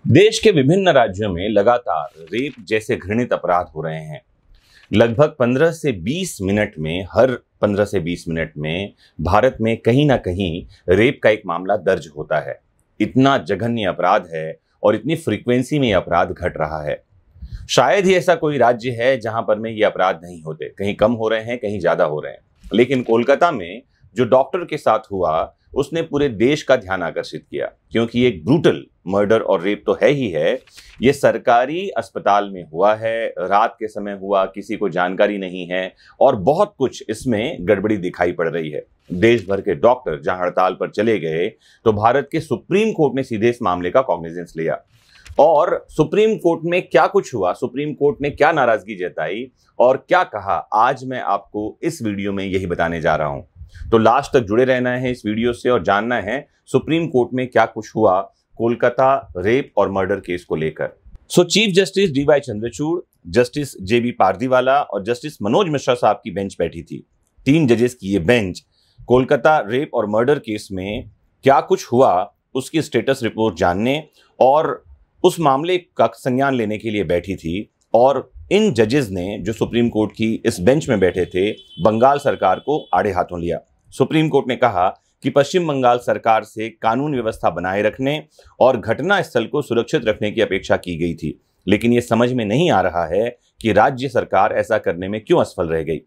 देश के विभिन्न राज्यों में लगातार रेप जैसे घृणित अपराध हो रहे हैं। लगभग 15 से 20 मिनट में, हर 15 से 20 मिनट में भारत में कहीं ना कहीं रेप का एक मामला दर्ज होता है। इतना जघन्य अपराध है और इतनी फ्रीक्वेंसी में ये अपराध घट रहा है। शायद ही ऐसा कोई राज्य है जहां पर में ये अपराध नहीं होते। कहीं कम हो रहे हैं, कहीं ज्यादा हो रहे हैं, लेकिन कोलकाता में जो डॉक्टर के साथ हुआ उसने पूरे देश का ध्यान आकर्षित किया, क्योंकि एक ब्रूटल मर्डर और रेप तो है ही है। ये सरकारी अस्पताल में हुआ है, रात के समय हुआ, किसी को जानकारी नहीं है और बहुत कुछ इसमें गड़बड़ी दिखाई पड़ रही है। देश भर के डॉक्टर जहां हड़ताल पर चले गए तो भारत के सुप्रीम कोर्ट ने सीधे इस मामले का कॉग्निजेंस लिया। और सुप्रीम कोर्ट में क्या कुछ हुआ, सुप्रीम कोर्ट ने क्या नाराजगी जताई और क्या कहा, आज मैं आपको इस वीडियो में यही बताने जा रहा हूं। तो लास्ट तक जुड़े रहना है इस वीडियो से और जानना है सुप्रीम कोर्ट में क्या कुछ हुआ कोलकाता रेप और मर्डर केस को लेकर। Chief justice DY Chandrachud, justice JB Pardiwala और जस्टिस मनोज मिश्रा साहब की बेंच बैठी थी। 3 जजेस की ये बेंच कोलकाता रेप और मर्डर केस में क्या कुछ हुआ उसकी स्टेटस रिपोर्ट जानने और उस मामले का संज्ञान लेने के लिए बैठी थी। और इन जजेस ने, जो सुप्रीम कोर्ट की इस बेंच में बैठे थे, बंगाल सरकार को आड़े हाथों लिया। सुप्रीम कोर्ट ने कहा कि पश्चिम बंगाल सरकार से कानून व्यवस्था बनाए रखने और घटना स्थल को सुरक्षित रखने की अपेक्षा की गई थी, लेकिन यह समझ में नहीं आ रहा है कि राज्य सरकार ऐसा करने में क्यों असफल रह गई।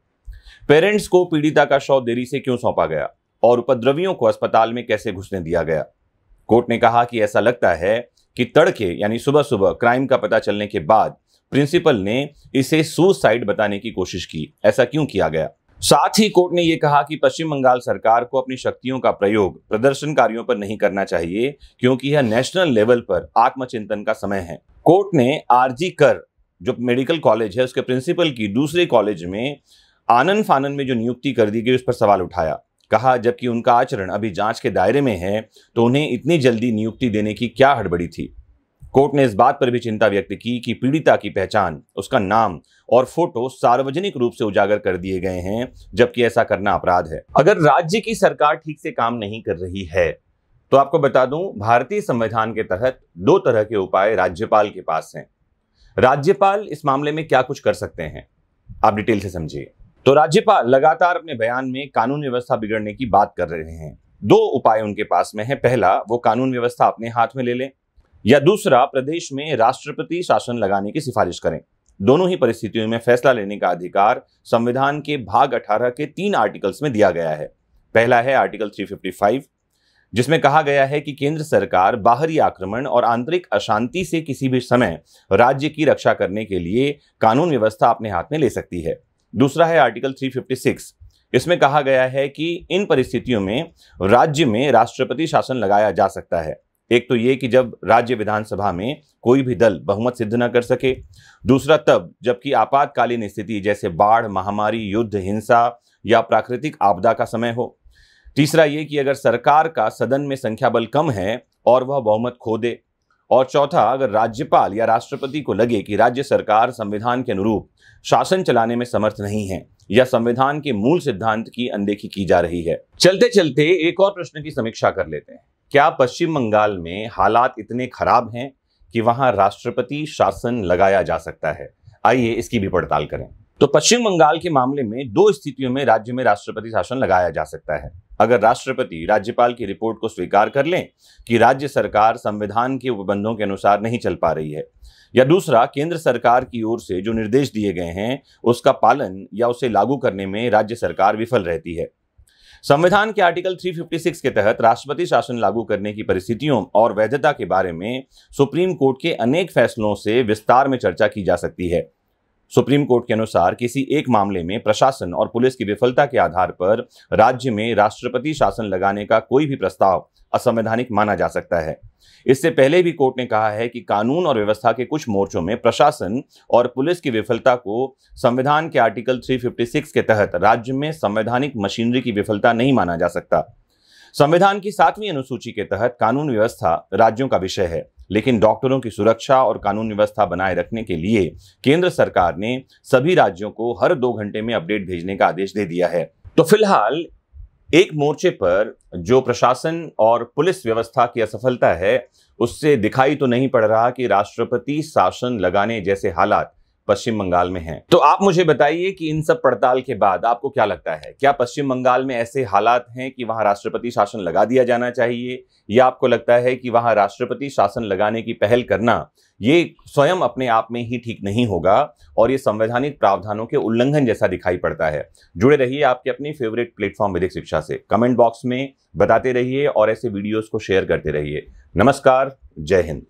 पेरेंट्स को पीड़िता का शव देरी से क्यों सौंपा गया और उपद्रवियों को अस्पताल में कैसे घुसने दिया गया। कोर्ट ने कहा कि ऐसा लगता है कि तड़के यानी सुबह सुबह क्राइम का पता चलने के बाद प्रिंसिपल ने इसे सुसाइड बताने की कोशिश की। ऐसा क्यों किया गया। साथ ही कोर्ट ने यह कहा कि पश्चिम बंगाल सरकार को अपनी शक्तियों का प्रयोग प्रदर्शनकारियों पर नहीं करना चाहिए, क्योंकि यह नेशनल लेवल पर आत्मचिंतन का समय है। कोर्ट ने RG कर, जो मेडिकल कॉलेज है, उसके प्रिंसिपल की दूसरे कॉलेज में आनन फानन में जो नियुक्ति कर दी गई उस पर सवाल उठाया। कहा जबकि उनका आचरण अभी जांच के दायरे में है तो उन्हें इतनी जल्दी नियुक्ति देने की क्या हड़बड़ी थी। कोर्ट ने इस बात पर भी चिंता व्यक्त की कि पीड़िता की पहचान, उसका नाम और फोटो सार्वजनिक रूप से उजागर कर दिए गए हैं, जबकि ऐसा करना अपराध है। अगर राज्य की सरकार ठीक से काम नहीं कर रही है तो आपको बता दूं, भारतीय संविधान के तहत 2 तरह के उपाय राज्यपाल के पास हैं। राज्यपाल इस मामले में क्या कुछ कर सकते हैं, आप डिटेल से समझिए। तो राज्यपाल लगातार अपने बयान में कानून व्यवस्था बिगड़ने की बात कर रहे हैं। 2 उपाय उनके पास में है। पहला, वो कानून व्यवस्था अपने हाथ में ले लें, या दूसरा, प्रदेश में राष्ट्रपति शासन लगाने की सिफारिश करें। दोनों ही परिस्थितियों में फैसला लेने का अधिकार संविधान के भाग 18 के 3 आर्टिकल्स में दिया गया है। पहला है आर्टिकल 355, जिसमें कहा गया है कि केंद्र सरकार बाहरी आक्रमण और आंतरिक अशांति से किसी भी समय राज्य की रक्षा करने के लिए कानून व्यवस्था अपने हाथ में ले सकती है। दूसरा है आर्टिकल 356, इसमें कहा गया है कि इन परिस्थितियों में राज्य में राष्ट्रपति शासन लगाया जा सकता है। एक तो ये कि जब राज्य विधानसभा में कोई भी दल बहुमत सिद्ध न कर सके। दूसरा तब जबकि आपातकालीन स्थिति जैसे बाढ़, महामारी, युद्ध, हिंसा या प्राकृतिक आपदा का समय हो। तीसरा ये कि अगर सरकार का सदन में संख्या बल कम है और वह बहुमत खो दे। और चौथा, अगर राज्यपाल या राष्ट्रपति को लगे कि राज्य सरकार संविधान के अनुरूप शासन चलाने में समर्थ नहीं है या संविधान के मूल सिद्धांत की अनदेखी की जा रही है। चलते चलते एक और प्रश्न की समीक्षा कर लेते हैं। क्या पश्चिम बंगाल में हालात इतने खराब हैं कि वहां राष्ट्रपति शासन लगाया जा सकता है? आइए इसकी भी पड़ताल करें। तो पश्चिम बंगाल के मामले में 2 स्थितियों में राज्य में राष्ट्रपति शासन लगाया जा सकता है। अगर राष्ट्रपति राज्यपाल की रिपोर्ट को स्वीकार कर लें कि राज्य सरकार संविधान के उपबंधों के अनुसार नहीं चल पा रही है, या दूसरा, केंद्र सरकार की ओर से जो निर्देश दिए गए हैं उसका पालन या उसे लागू करने में राज्य सरकार विफल रहती है। संविधान के आर्टिकल 356 के तहत राष्ट्रपति शासन लागू करने की परिस्थितियों और वैधता के बारे में सुप्रीम कोर्ट के अनेक फैसलों से विस्तार में चर्चा की जा सकती है। सुप्रीम कोर्ट के अनुसार किसी एक मामले में प्रशासन और पुलिस की विफलता के आधार पर राज्य में राष्ट्रपति शासन लगाने का कोई भी प्रस्ताव असंवैधानिक माना जा सकता है। इससे पहले भी कोर्ट ने कहा है कि कानून और व्यवस्था के कुछ मोर्चों में प्रशासन और पुलिस की विफलता को संविधान के आर्टिकल 356 के तहत राज्य में संवैधानिक मशीनरी की विफलता नहीं माना जा सकता। संविधान की 7वीं अनुसूची के तहत कानून व्यवस्था राज्यों का विषय है, लेकिन डॉक्टरों की सुरक्षा और कानून व्यवस्था बनाए रखने के लिए केंद्र सरकार ने सभी राज्यों को हर 2 घंटे में अपडेट भेजने का आदेश दे दिया है। तो फिलहाल एक मोर्चे पर जो प्रशासन और पुलिस व्यवस्था की असफलता है उससे दिखाई तो नहीं पड़ रहा कि राष्ट्रपति शासन लगाने जैसे हालात पश्चिम बंगाल में हैं। तो आप मुझे बताइए कि इन सब पड़ताल के बाद आपको क्या लगता है, क्या पश्चिम बंगाल में ऐसे हालात हैं कि वहां राष्ट्रपति शासन लगा दिया जाना चाहिए, या आपको लगता है कि वहां राष्ट्रपति शासन लगाने की पहल करना ये स्वयं अपने आप में ही ठीक नहीं होगा और ये संवैधानिक प्रावधानों के उल्लंघन जैसा दिखाई पड़ता है? जुड़े रहिए आपके अपनी फेवरेट प्लेटफॉर्म विधिक शिक्षा से। कमेंट बॉक्स में बताते रहिए और ऐसे वीडियोस को शेयर करते रहिए। नमस्कार, जय हिंद।